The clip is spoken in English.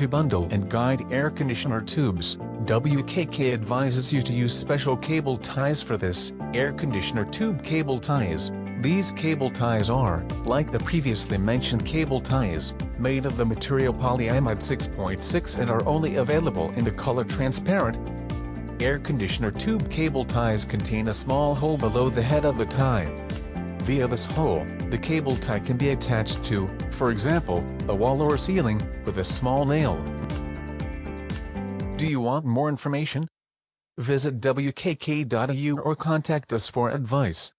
to bundle and guide air conditioner tubes. WKK advises you to use special cable ties for this, air conditioner tube cable ties. These cable ties are, like the previously mentioned cable ties, made of the material polyamide 6.6 and are only available in the color transparent. Air conditioner tube cable ties contain a small hole below the head of the tie. Via this hole, the cable tie can be attached to, for example, a wall or ceiling, with a small nail. Do you want more information? Visit wkk.eu or contact us for advice.